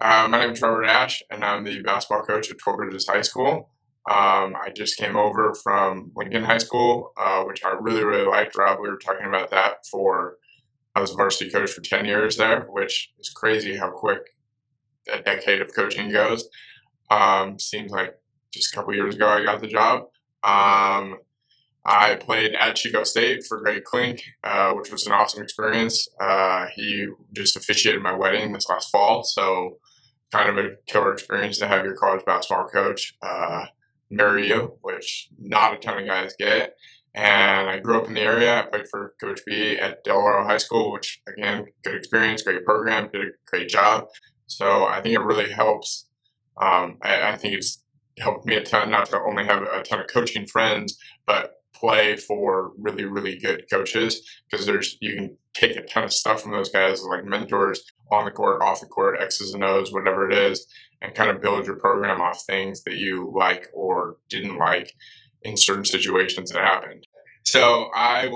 My name is Trevor Ash, and I'm the basketball coach at Bridges High School. I just came over from Lincoln High School, which I really, really liked. Rob, we were talking about that I was a varsity coach for 10 years there, which is crazy how quick a decade of coaching goes. Seems like just a couple years ago I got the job. Um, I played at Chico State for Greg Klink, which was an awesome experience. He just officiated my wedding this last fall, so kind of a killer experience to have your college basketball coach marry you, which not a ton of guys get. And I grew up in the area. I played for Coach B at Delaware High School, which again, good experience, great program, did a great job. So I think it really helps. I think it's helped me a ton not to only have a ton of coaching friends, but play for really, really good coaches because you can take a ton of stuff from those guys like mentors on the court, off the court, X's and O's, whatever it is, and kind of build your program off things that you like or didn't like in certain situations that happened. So I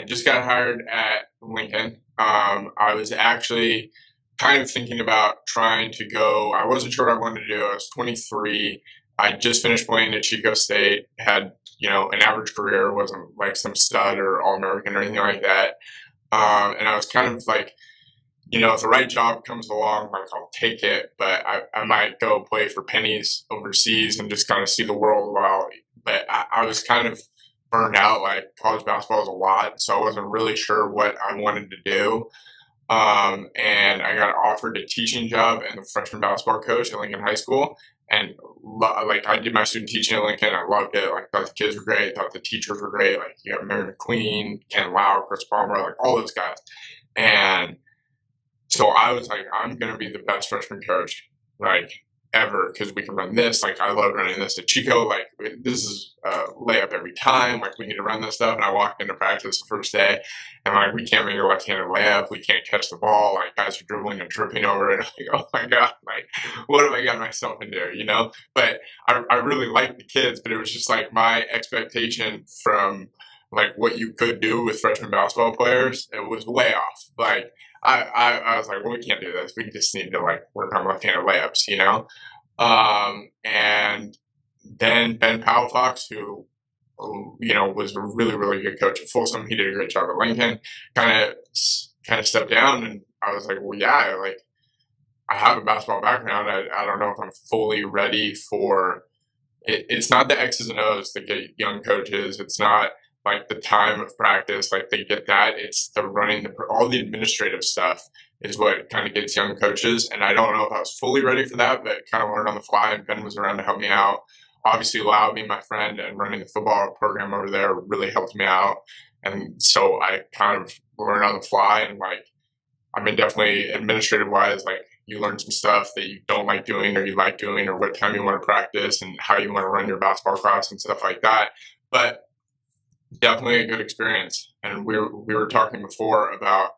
just got hired at Lincoln. I was actually kind of thinking about trying to go. I wasn't sure what I wanted to do. I was 23. I just finished playing at Chico State, had, an average career, wasn't like some stud or All American or anything like that. And I was kind of like, if the right job comes along, like I'll take it, but I might go play for pennies overseas and just kind of see the world while, but I was kind of burned out. Like college basketball is a lot, so I wasn't really sure what I wanted to do. And I got offered a teaching job and the freshman basketball coach at Lincoln High School. And like I did my student teaching at Lincoln, I loved it. Like thought the kids were great, thought the teachers were great. Like you got Mary McQueen, Ken Lau, Chris Palmer, like all those guys. And so I was like, I'm gonna be the best freshman coach like ever because we can run this. Like I love running this at Chico. Like this is a layup every time. Like we need to run this stuff. And I walked into practice the first day, and like we can't make a left-handed layup. We can't catch the ball. Like guys are dribbling and tripping over it. Like oh my god, like what have I got myself into? But I really liked the kids, but it was just like my expectation from like what you could do with freshman basketball players. It was way off. Like I was like, well, we can't do this. We just need to like work on left-handed layups. And then Ben Palafox, who was a really, really good coach at Folsom. He did a great job at Lincoln. Kind of stepped down, and I was like, well, yeah, like I have a basketball background. I don't know if I'm fully ready for it. It's not the X's and O's that get young coaches. It's not like the time of practice, like they get that. It's the running, all the administrative stuff is what kind of gets young coaches. And I don't know if I was fully ready for that, but kind of learned on the fly. And Ben was around to help me out. Obviously, Lau being my friend and running the football program over there really helped me out. And so I kind of learned on the fly. And like, I mean, definitely administrative wise, like you learn some stuff that you don't like doing or you like doing, or what time you want to practice and how you want to run your basketball class and stuff like that. But definitely a good experience. And we were talking before about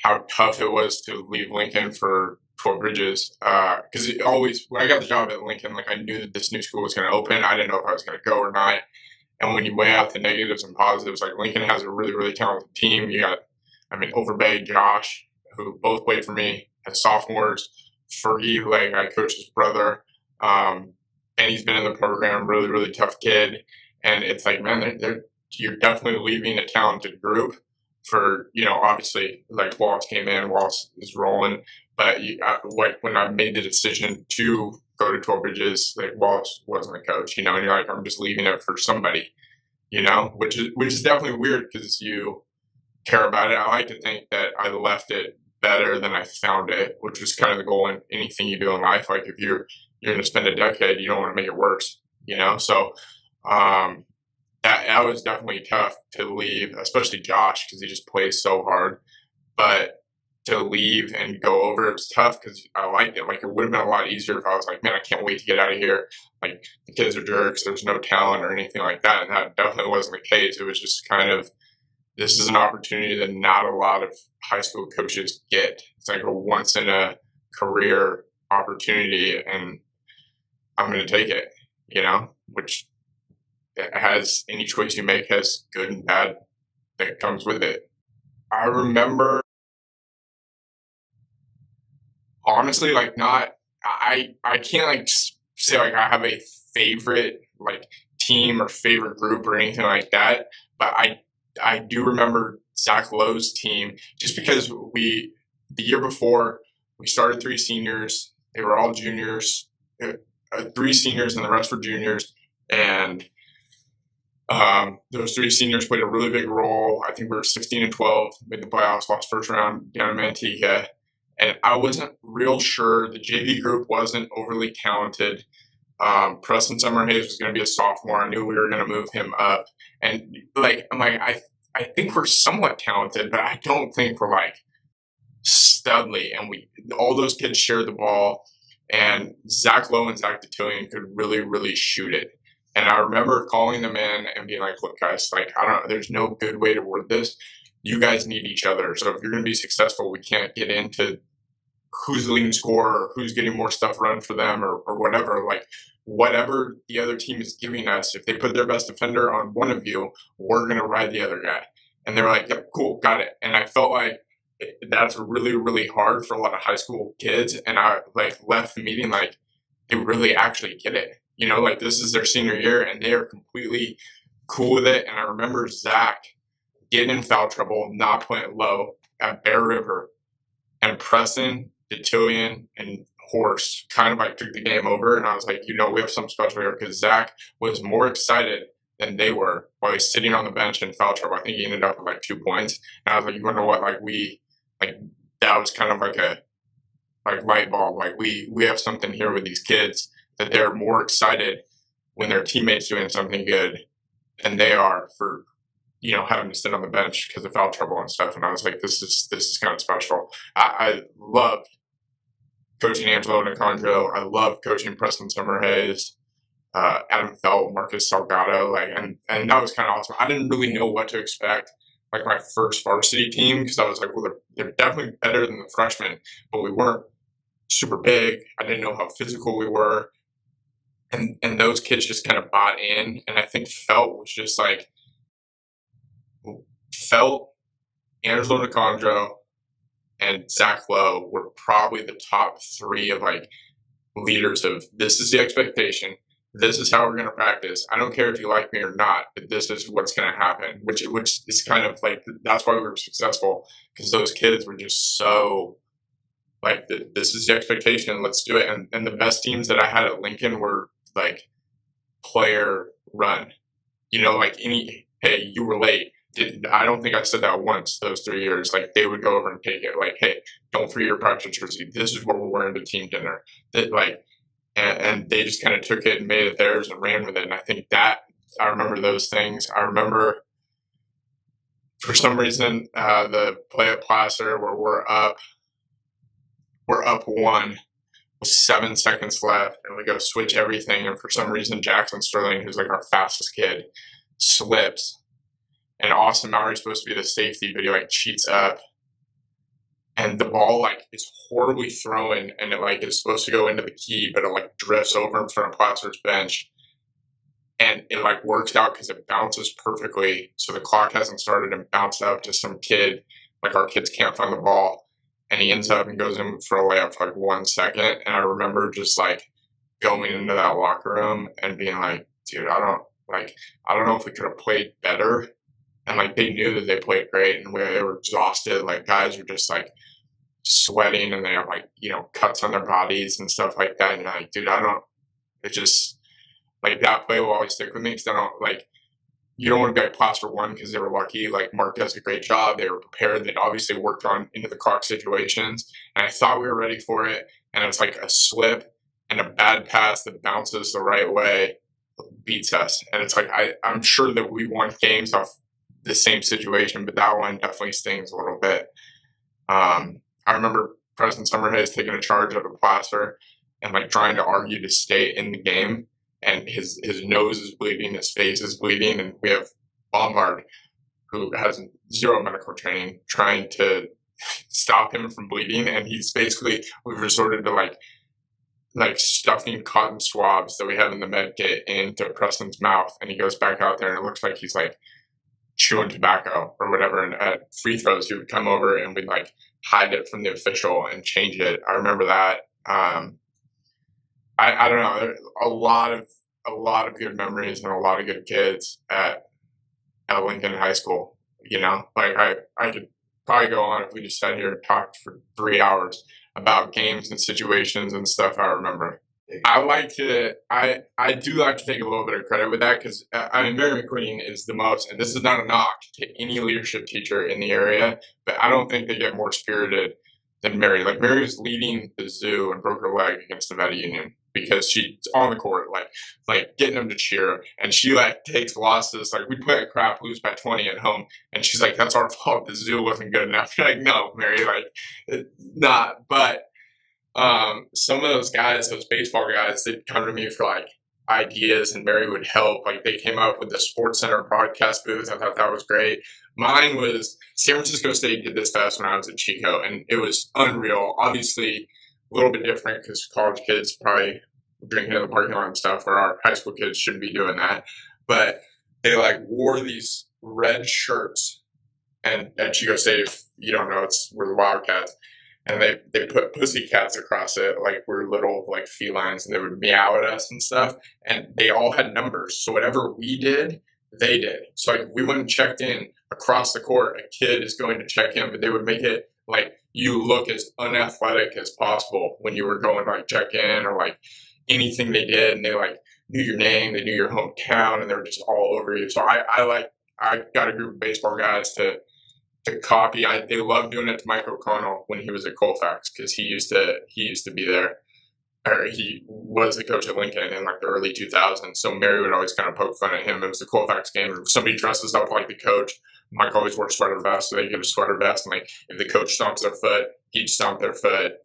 how tough it was to leave Lincoln for Fort Bridges. Because when I got the job at Lincoln, like I knew that this new school was going to open. I didn't know if I was going to go or not. And when you weigh out the negatives and positives, like Lincoln has a really, really talented team. You got, Overbay, Josh, who both played for me as sophomores. Fergie, who I coached his brother. And he's been in the program, really, really tough kid. And it's like, man, you're definitely leaving a talented group for, obviously, like Walsh came in, Walsh is rolling. But when I made the decision to go to 12 Bridges, like Walsh wasn't a coach, and you're like, I'm just leaving it for somebody, which is definitely weird because you care about it. I like to think that I left it better than I found it, which was kind of the goal in anything you do in life. Like if you're going to spend a decade, you don't want to make it worse. So that was definitely tough to leave, especially Josh because he just plays so hard. But to leave and go over it was tough because I liked it. Like it would have been a lot easier if I was like, man, I can't wait to get out of here. Like the kids are jerks. There's no talent or anything like that. And that definitely wasn't the case. It was just kind of, this is an opportunity that not a lot of high school coaches get. It's like a once in a career opportunity, and I'm going to take it, which has any choice you make has good and bad that comes with it. I remember Honestly, like not I can't like say like I have a favorite like team or favorite group or anything like that, but I do remember Zach Lowe's team just because we the year before we started three seniors, they were all juniors, three seniors and the rest were juniors, and those three seniors played a really big role. I think we were 16-12, made the playoffs, lost first round down in Manteca. And I wasn't real sure. The JV group wasn't overly talented. Preston Summerhays was going to be a sophomore. I knew we were going to move him up. And like, I'm like, I think we're somewhat talented, but I don't think we're like studly. And all those kids shared the ball. And Zach Lowe and Zach Detillion could really, really shoot it. And I remember calling them in and being like, look, guys, like, I don't know, there's no good way to word this. You guys need each other. So if you're going to be successful, we can't get into who's the leading scorer or who's getting more stuff run for them or whatever. Like, whatever the other team is giving us, if they put their best defender on one of you, we're going to ride the other guy. And they were like, yep, cool, got it. And I felt like that's really, really hard for a lot of high school kids. And I like left the meeting like they really actually get it. You know, like this is their senior year and they are completely cool with it. And I remember Zach getting in foul trouble, not playing low at Bear River, and Preston, Detillion, and Horse kind of like took the game over. And I was like, you know, we have something special here because Zach was more excited than they were while he's sitting on the bench in foul trouble. I think he ended up with like 2 points. And I was like, you know what? Like that was kind of like a like light bulb. Like we have something here with these kids that they're more excited when their teammates doing something good than they are for having to sit on the bench because of foul trouble and stuff. And I was like, this is kind of special. I loved coaching Angelo Nicandro. I loved coaching Preston Summerhays, Adam Felt, Marcus Salgado, and that was kind of awesome. I didn't really know what to expect. Like my first varsity team, because I was like, well, they're definitely better than the freshmen, but we weren't super big. I didn't know how physical we were. And those kids just kind of bought in. And I think Felt was just like, Felt, Angelo Nicandro, and Zach Lowe were probably the top three of like leaders of this is the expectation. This is how we're going to practice. I don't care if you like me or not, but this is what's going to happen, which is kind of like, that's why we were successful because those kids were just so like, this is the expectation. Let's do it. And the best teams that I had at Lincoln were like player run, like hey, you were late. I don't think I said that once those 3 years. Like they would go over and take it. Like, hey, don't forget your practice jersey. This is what we're wearing to team dinner. That like, and they just kind of took it and made it theirs and ran with it. And I think that I remember those things. I remember for some reason the play at Placer where we're up one with 7 seconds left, and we go switch everything. And for some reason, Jackson Sterling, who's like our fastest kid, slips. And Austin Mowry's supposed to be the safety, but he like cheats up. And the ball like is horribly thrown and it like is supposed to go into the key, but it like drifts over in front of Placer's bench. And it like works out because it bounces perfectly. So the clock hasn't started and bounced out to some kid. Like our kids can't find the ball. And he ends up and goes in for a layup for like 1 second. And I remember just like going into that locker room and being like, dude, I don't know if we could have played better. And like they knew that they played great and they were exhausted. Like guys were just like sweating and they have like, cuts on their bodies and stuff like that. And like, dude, it just like that play will always stick with me because I don't like, you don't want to be like Placer one because they were lucky. Like Mark does a great job. They were prepared. They'd obviously worked on into the clock situations. And I thought we were ready for it. And it's like a slip and a bad pass that bounces the right way beats us. And it's like, I'm sure that we won games off the same situation, but that one definitely stings a little bit. I remember Preston Summerhays taking a charge out of Placer and like trying to argue to stay in the game. And his nose is bleeding, his face is bleeding, and we have Bombard, who has zero medical training, trying to stop him from bleeding. And we've resorted to like stuffing cotton swabs that we have in the med kit into Preston's mouth. And he goes back out there and it looks like he's like chewing tobacco or whatever. And at free throws, he would come over and we'd like hide it from the official and change it. I remember that. I don't know. A lot of good memories and a lot of good kids at Lincoln High School. You know, like I could probably go on if we just sat here and talked for 3 hours about games and situations and stuff I remember. I do like to take a little bit of credit with that because I mean Mary McQueen is the most, and this is not a knock to any leadership teacher in the area, but I don't think they get more spirited than Mary. Like Mary was leading the zoo and broke her leg against the Nevada Union because she's on the court, like getting them to cheer, and she like takes losses. Like we play a crap, lose by 20 at home, and she's like, "That's our fault. The zoo wasn't good enough." You're like, no, Mary, like not, but some of those guys, those baseball guys, they'd come to me for like ideas and Mary would help. Like they came up with the Sports Center broadcast booth. I thought that was great. Mine was San Francisco State did this fest when I was at Chico and it was unreal. Obviously a little bit different because college kids probably drinking in the parking lot and stuff where our high school kids shouldn't be doing that. But they like wore these red shirts and at Chico State, if you don't know, we're the Wildcats and they put pussy cats across it like we're little like felines and they would meow at us and stuff and they all had numbers, so whatever we did they did. So like we went and checked in across the court, a kid is going to check in, but they would make it like you look as unathletic as possible when you were going to like check in or like anything they did, and they like knew your name, they knew your hometown, and they were just all over you. So I got a group of baseball guys to copy. They loved doing it to Mike O'Connell when he was at Colfax because he used to be there, or he was the coach at Lincoln in like the early 2000s. So Mary would always kind of poke fun at him. It was the Colfax game, and if somebody dresses up like the coach, Mike always wore a sweater vest, so they get a sweater vest, and like if the coach stomps their foot, he'd stomp their foot.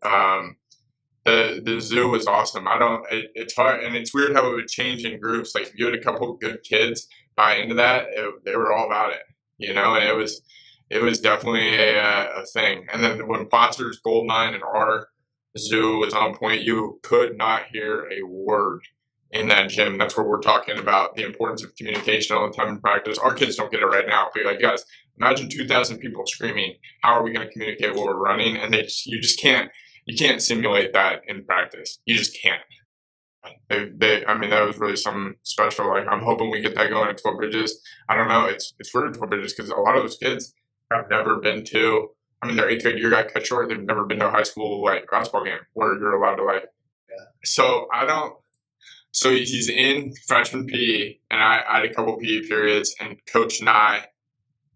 The zoo was awesome. It's hard, and it's weird how it would change in groups. Like if you had a couple of good kids buy into that, they were all about it, you know, and it was definitely a thing. And then when Foster's Goldmine and our zoo was on point, you could not hear a word in that gym. That's where we're talking about the importance of communication all the time in practice. Our kids don't get it right now. We're like, guys, imagine 2,000 people screaming. How are we going to communicate what we're running? And you just can't. You can't simulate that in practice. You just can't. I mean, that was really something special. Like, I'm hoping we get that going at 12 Bridges. I don't know. It's weird at 12 Bridges because a lot of those kids have never been to. I mean, their 8th grade year got cut short. They've never been to a high school like basketball game where you're allowed to like. Yeah. So I don't. So he's in freshman PE, and I had a couple PE periods, and Coach Darren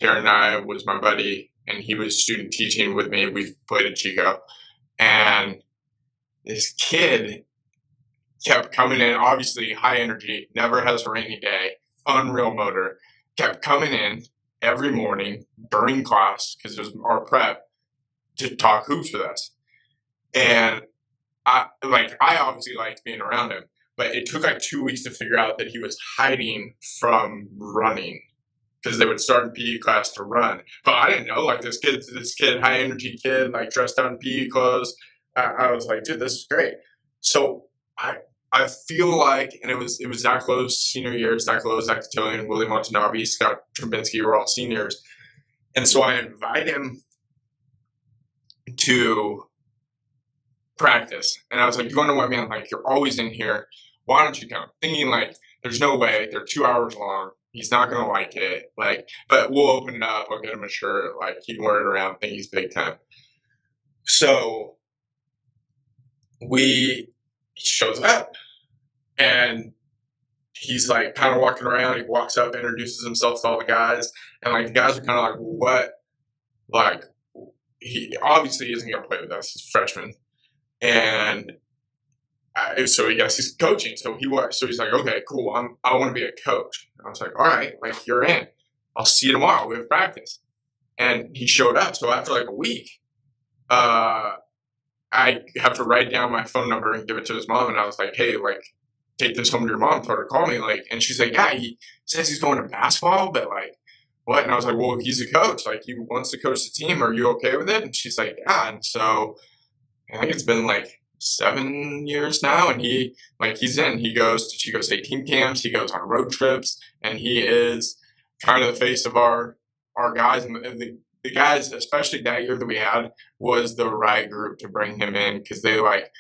Nye was my buddy, and he was student teaching with me. We played at Chico. And this kid kept coming in, obviously high energy, never has a rainy day, unreal motor, kept coming in every morning during class, because it was our prep, to talk hoops with us. And I obviously liked being around him, but it took like 2 weeks to figure out that he was hiding from running. Because they would start in PE class to run. But I didn't know, like this kid, high energy kid, like dressed out in PE clothes. I was like, dude, this is great. So I feel like, and it was Zach Lowe's senior year, Zach Lowe, Zach Cotillion, Willie Montanavi, Scott Trubinsky were all seniors. And so I invite him to practice. And I was like, you want to know what, man? Like, you're always in here. Why don't you come? Thinking like, there's no way. They're 2 hours long. He's not going to like it. Like, but we'll open it up. I'll get him a shirt. Like, he can wear it around, think he's big time. So he shows up and he's like kind of walking around. He walks up, introduces himself to all the guys. And like, the guys are kind of like, what? Like, he obviously isn't going to play with us. He's a freshman. And so yes, he's coaching. So he's like, okay, cool. I want to be a coach. And I was like, all right, like you're in. I'll see you tomorrow. We have practice. And he showed up. So after like a week, I have to write down my phone number and give it to his mom. And I was like, hey, like take this home to your mom. Tell her to call me. Like, and she's like, yeah, he says he's going to basketball, but like what? And I was like, well, he's a coach. Like he wants to coach the team. Are you okay with it? And she's like, yeah. And so I think it's been like 7 years now, and he's in. He goes to Chico State team camps, he goes on road trips, and he is kind of the face of our guys, and the guys, especially that year that we had, was the right group to bring him in because they like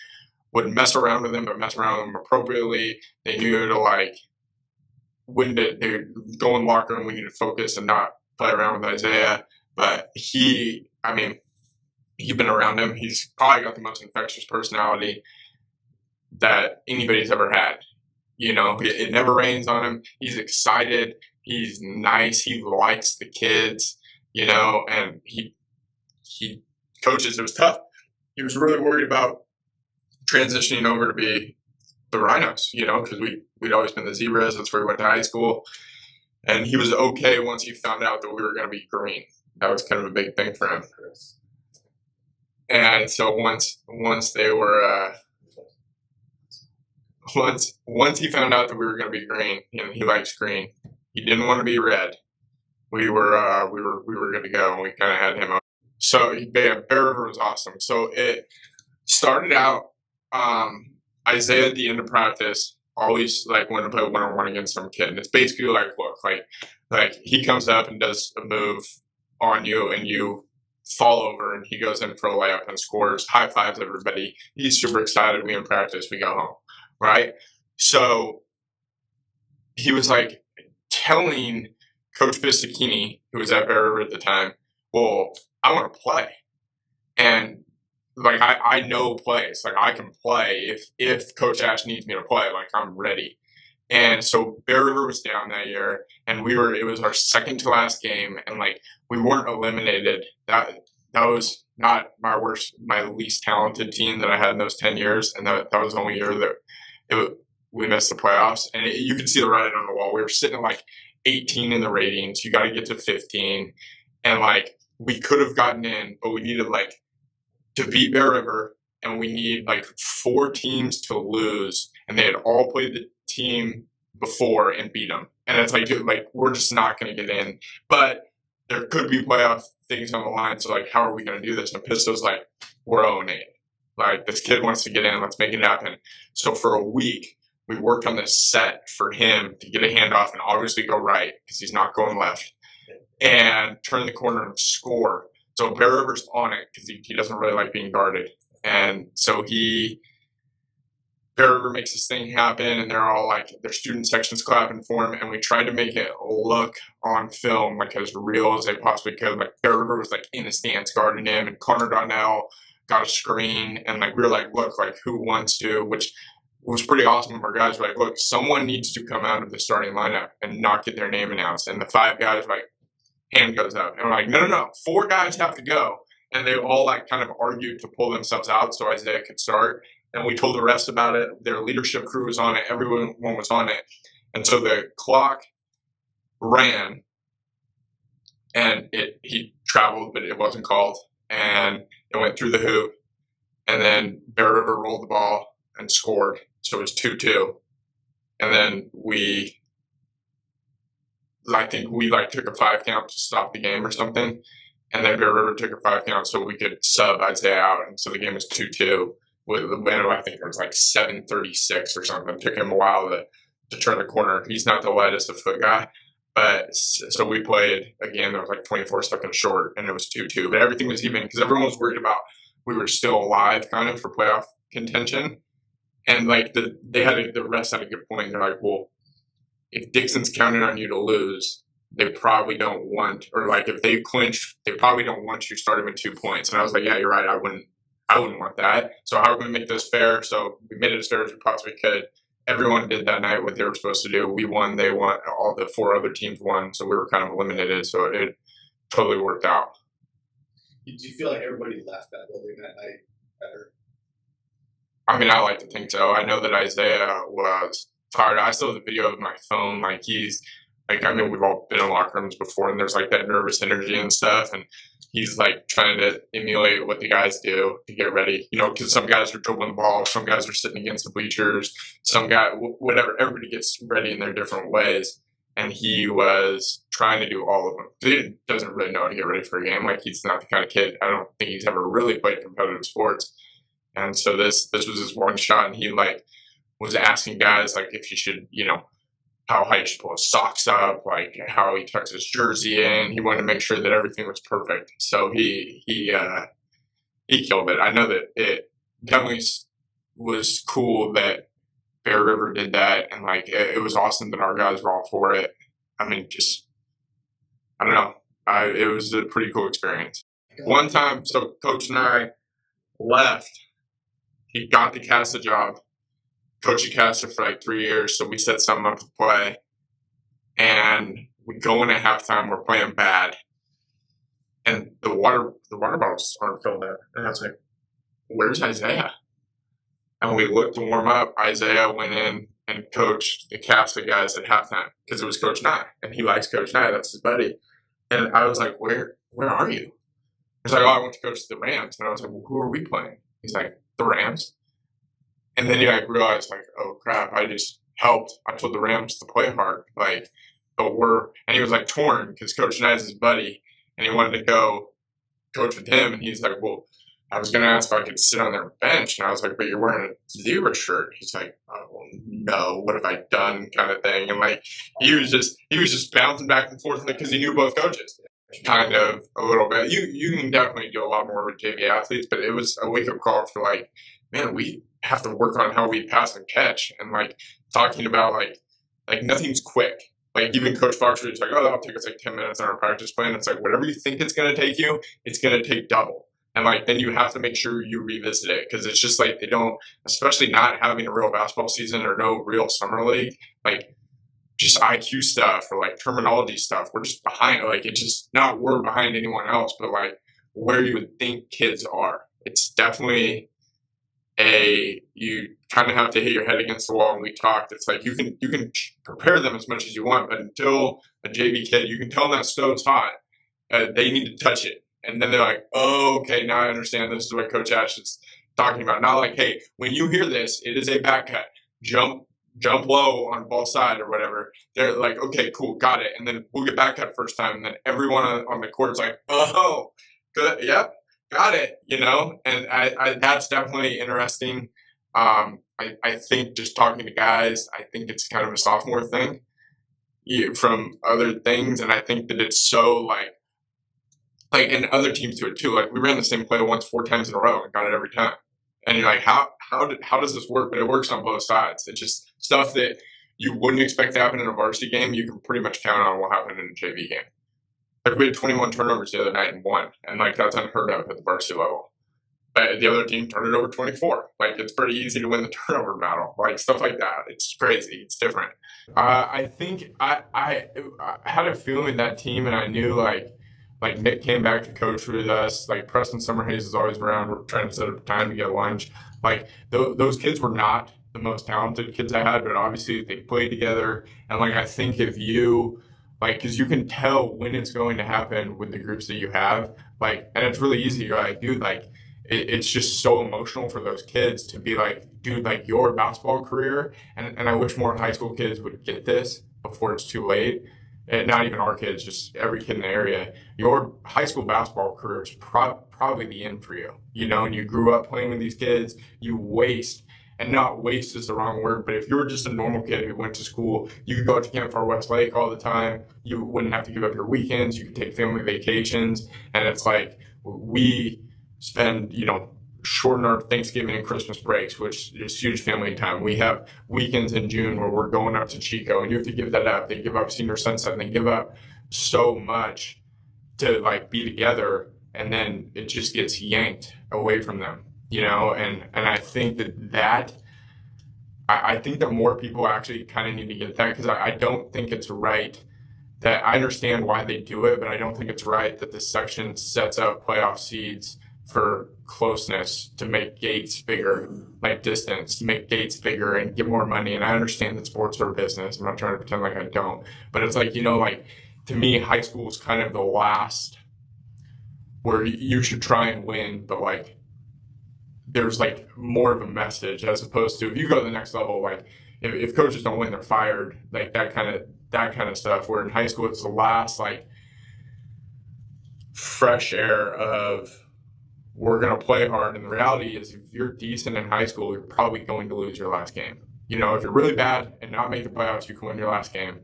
would mess around with him, but mess around with him appropriately. They knew to like when they go in the locker room, we need to focus and not play around with Isaiah. But I mean, you've been around him. He's probably got the most infectious personality that anybody's ever had. You know, it never rains on him. He's excited. He's nice. He likes the kids, you know, and he coaches. It was tough. He was really worried about transitioning over to be the Rhinos, you know, because we'd always been the Zebras. That's where we went to high school. And he was okay once he found out that we were going to be green. That was kind of a big thing for him. And so once they were once he found out that we were going to be green, and he likes green, he didn't want to be red. We were good to go, and we kind of had him up. So Bear River was awesome. So it started out Isaiah at the end of practice always like wanted to play one-on-one against some kid. And it's basically like, look, like he comes up and does a move on you and you fall over and he goes in for a layup and scores, high fives everybody. He's super excited. We in practice, we go home, right? So he was like telling Coach Bisticchini, who was at Bear River at the time, well, I want to play. And like I know plays, like I can play if Coach Ash needs me to play, like I'm ready. And so Bear River was down that year, and it was our second to last game, and like we weren't eliminated. That was not my least talented team that I had in those 10 years, and that was the only year that we missed the playoffs. And you could see the writing on the wall. We were sitting at like 18 in the ratings. You got to get to 15, and like we could have gotten in, but we needed like to beat Bear River, and we need like 4 teams to lose, and they had all played the team before and beat them. And it's like, dude, like we're just not going to get in. But there could be playoff things on the line. So like, how are we going to do this? And Pisto's like, we're 0-8. Like this kid wants to get in. Let's make it happen. So for a week, we worked on this set for him to get a handoff and obviously go right because he's not going left, and turn the corner and score. So Bear River's on it because he doesn't really like being guarded. And so Bear River makes this thing happen, and they're all like, their student section's clapping for him, and we tried to make it look on film like as real as they possibly could. Like Bear River was like in the stands guarding him, and Connor Donnell got a screen, and like we were like, look, like who wants to, which was pretty awesome. Our guys were like, look, someone needs to come out of the starting lineup and not get their name announced. And the 5 guys were like, hand goes up, and we're like, no, 4 guys have to go. And they all like kind of argued to pull themselves out so Isaiah could start. And we told the rest about it. Their leadership crew was on it. Everyone was on it. And so the clock ran, and he traveled, but it wasn't called. And it went through the hoop. And then Bear River rolled the ball and scored. So it was 2-2. And then I think we like took a 5 count to stop the game or something. And then Bear River took a 5 count so we could sub Isaiah out. And so the game was 2-2. With the win, I think it was like 7:36 or something. It took him a while to turn the corner. He's not the lightest of foot guy. But so we played again. There was like 24 seconds short, and it was 2-2. But everything was even because everyone was worried about we were still alive, kind of for playoff contention. And like the refs had a good point. They're like, well, if Dixon's counting on you to lose, they probably don't want, or like if they clinch, they probably don't want you starting with 2 points. And I was like, yeah, you're right. I wouldn't want that. So how are we going to make this fair? So we made it as fair as we possibly could. Everyone did that night what they were supposed to do. We won, they won, all the 4 other teams won. So we were kind of eliminated. So it totally worked out. Do you feel like everybody left that building that night better? I mean, I like to think so. I know that Isaiah was tired. I still have the video of my phone. Like he's like, I mean, we've all been in locker rooms before, and there's like that nervous energy and stuff. And he's like trying to emulate what the guys do to get ready, you know, because some guys are dribbling the ball, some guys are sitting against the bleachers, some guy, whatever, everybody gets ready in their different ways. And he was trying to do all of them. He doesn't really know how to get ready for a game. Like he's not the kind of kid, I don't think he's ever really played competitive sports. And so this was his one shot, and he like was asking guys like if he should, you know, how high he should pull his socks up, like how he tucks his jersey in. He wanted to make sure that everything was perfect. So he killed it. I know that it definitely was cool that Bear River did that, and like it was awesome that our guys were all for it. I mean, just I don't know. It was a pretty cool experience. One time, so Coach and I left. He got the Casa job. Coach had Casa for like 3 years, so we set something up to play, and we go in at halftime. We're playing bad, and the water bottles aren't filled up. And I was like, "Where's Isaiah?" And we looked to warm up. Isaiah went in and coached the Casa guys at halftime because it was Coach Nye, and he likes Coach Nye. That's his buddy. And I was like, "Where are you?" He's like, "Oh, I went to coach the Rams." And I was like, "Well, who are we playing?" He's like, "The Rams." And then you like realize like, oh crap, I just helped. I told the Rams to play hard. Like, but and he was like torn because Coach Nye is his buddy and he wanted to go coach with him. And he's like, well, I was going to ask if I could sit on their bench. And I was like, but you're wearing a zebra shirt. He's like, oh, well, no, what have I done kind of thing. And like, he was just bouncing back and forth because he knew both coaches. Kind of a little bit. You can definitely do a lot more with JV athletes, but it was a wake up call for like, man, we have to work on how we pass and catch, and like talking about like nothing's quick. Like even Coach Foxford is like, oh, that'll take us like 10 minutes on our practice plan. It's like whatever you think it's gonna take you, it's gonna take double. And like then you have to make sure you revisit it because it's just like they don't, especially not having a real basketball season or no real summer league, like just IQ stuff or like terminology stuff. We're just behind. Like it's just not we're behind anyone else, but like where you would think kids are. It's definitely you kind of have to hit your head against the wall. And we talked. It's like you can prepare them as much as you want, but until a JV kid, you can tell them that stove's hot. They need to touch it, and then they're like, "Oh, okay, now I understand. This is what Coach Ash is talking about." Not like, "Hey, when you hear this, it is a back cut. Jump low on ball side or whatever." They're like, "Okay, cool, got it." And then we'll get back cut first time, and then everyone on the court is like, "Oh, good, yep, got it." And I that's definitely interesting. I think just talking to guys, I think it's kind of a sophomore thing from other things, and I think that it's so like and other teams do it too. Like we ran the same play once 4 times in a row and got it every time. And you're like, how does this work? But it works on both sides. It's just stuff that you wouldn't expect to happen in a varsity game. You can pretty much count on what happened in a JV game. Like we had 21 turnovers the other night and won, and like that's unheard of at the varsity level. But the other team turned it over 24. Like it's pretty easy to win the turnover battle. Like stuff like that. It's crazy. It's different. I think I had a feeling that team, and I knew like Nick came back to coach with us. Like Preston Summerhays is always around. We're trying to set up time to get lunch. Like those kids were not the most talented kids I had, but obviously they played together. And like I think if you like, because you can tell when it's going to happen with the groups that you have. Like, and it's really easy. You're like, dude, like it's just so emotional for those kids to be like, dude, like your basketball career. And I wish more high school kids would get this before it's too late. And not even our kids, just every kid in the area. Your high school basketball career is probably the end for you. And you grew up playing with these kids, you waste, and not waste is the wrong word, but if you were just a normal kid who went to school, you could go to Camp Far West Lake all the time. You wouldn't have to give up your weekends. You could take family vacations. And it's like we spend, shorten our Thanksgiving and Christmas breaks, which is huge family time. We have weekends in June where we're going up to Chico, and you have to give that up. They give up Senior Sunset, and they give up so much to like be together, and then it just gets yanked away from them, And I think that I think that more people actually kind of need to get that because I don't think it's right that I understand why they do it, but I don't think it's right that this section sets up playoff seeds for closeness to make gates bigger, like distance, to make gates bigger and get more money. And I understand that sports are a business. I'm not trying to pretend like I don't, but it's like, like to me, high school is kind of the last where you should try and win, but like there's like more of a message as opposed to if you go to the next level, like if coaches don't win, they're fired, like that kind of stuff. Where in high school, it's the last like fresh air of we're going to play hard. And the reality is if you're decent in high school, you're probably going to lose your last game. if you're really bad and not make the playoffs, you can win your last game.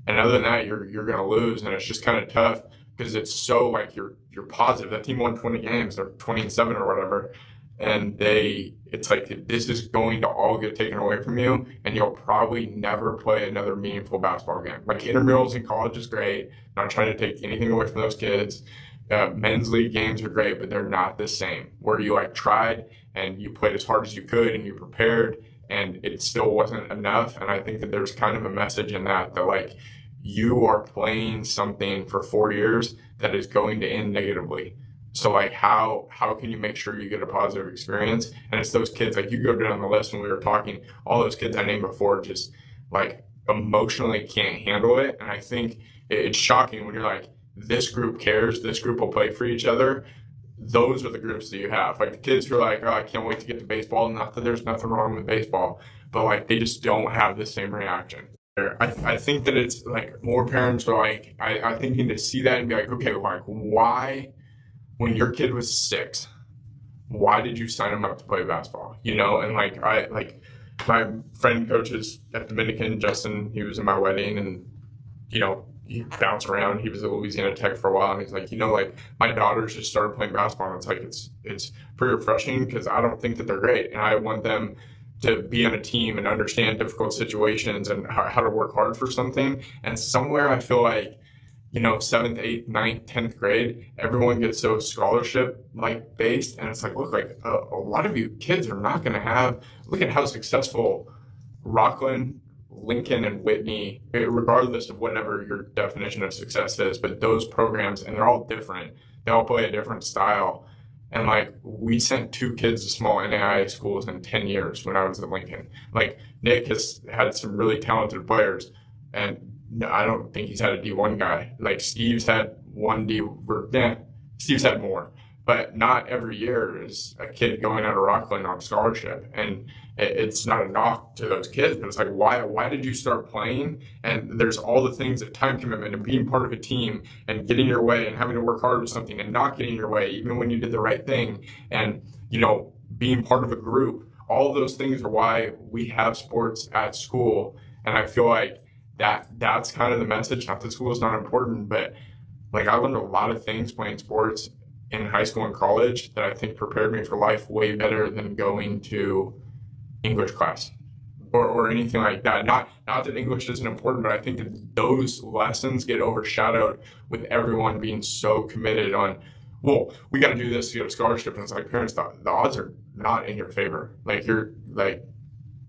And other than that, you're gonna lose, and it's just kind of tough because it's so like you're positive. That team won 20 games, they're 20-7 or whatever, and it's like this is going to all get taken away from you, and you'll probably never play another meaningful basketball game. Like intramurals in college is great. Not trying to take anything away from those kids. Men's league games are great, but they're not the same. Where you like tried and you played as hard as you could and you prepared, and it still wasn't enough. And I think that there's kind of a message in that like you are playing something for 4 years that is going to end negatively. So like how can you make sure you get a positive experience? And it's those kids, like you go down the list when we were talking, all those kids I named before just like emotionally can't handle it. And I think it's shocking when you're like, this group cares, this group will play for each other. Those are the groups that you have. Like the kids who are like, oh, I can't wait to get to baseball. Not that there's nothing wrong with baseball, but like they just don't have the same reaction. I think that it's like more parents are like, I think you need to see that and be like, okay, like why, when your kid was 6, why did you sign him up to play basketball? And like my friend coaches at Dominican, Justin, he was in my wedding, and he bounced around. He was at Louisiana Tech for a while, and he's like, like my daughters just started playing basketball, and it's like it's pretty refreshing because I don't think that they're great, and I want them to be on a team and understand difficult situations and how to work hard for something. And somewhere I feel like 7th, 8th, 9th, 10th grade, everyone gets so scholarship like based, and it's like, look, like a lot of you kids are not going to have. Look at how successful Rockland, Lincoln, and Whitney, regardless of whatever your definition of success is, but those programs, and they're all different. They all play a different style. And like we sent 2 kids to small NAIA schools in 10 years when I was at Lincoln. Like Nick has had some really talented players, and no, I don't think he's had a D1 guy. Like Steve's had one D. Steve's had more, but not every year is a kid going out of Rockland on scholarship. And it's not a knock to those kids, but it's like, why did you start playing? And there's all the things that time commitment and being part of a team and getting your way and having to work hard with something and not getting your way, even when you did the right thing. And, being part of a group, all of those things are why we have sports at school. And I feel like that's kind of the message. Not that school is not important, but like I learned a lot of things playing sports in high school and college that I think prepared me for life way better than going to English class or anything like that. Not that English isn't important, but I think that those lessons get overshadowed with everyone being so committed on, well, we got to do this to get a scholarship. And it's like, parents, the odds are not in your favor. Like you're like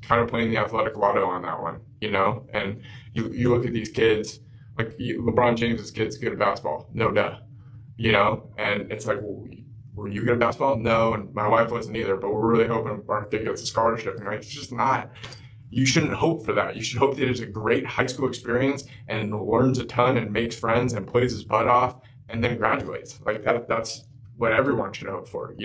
kind of playing the athletic lotto on that one, and you look at these kids, like LeBron James's kids good at basketball, no duh, and it's like, well, were you good at basketball? No, and my wife wasn't either, but we're really hoping our kid gets a scholarship. And like, it's just not, you shouldn't hope for that. You should hope that it's a great high school experience and learns a ton and makes friends and plays his butt off and then graduates. Like that's what everyone should hope for,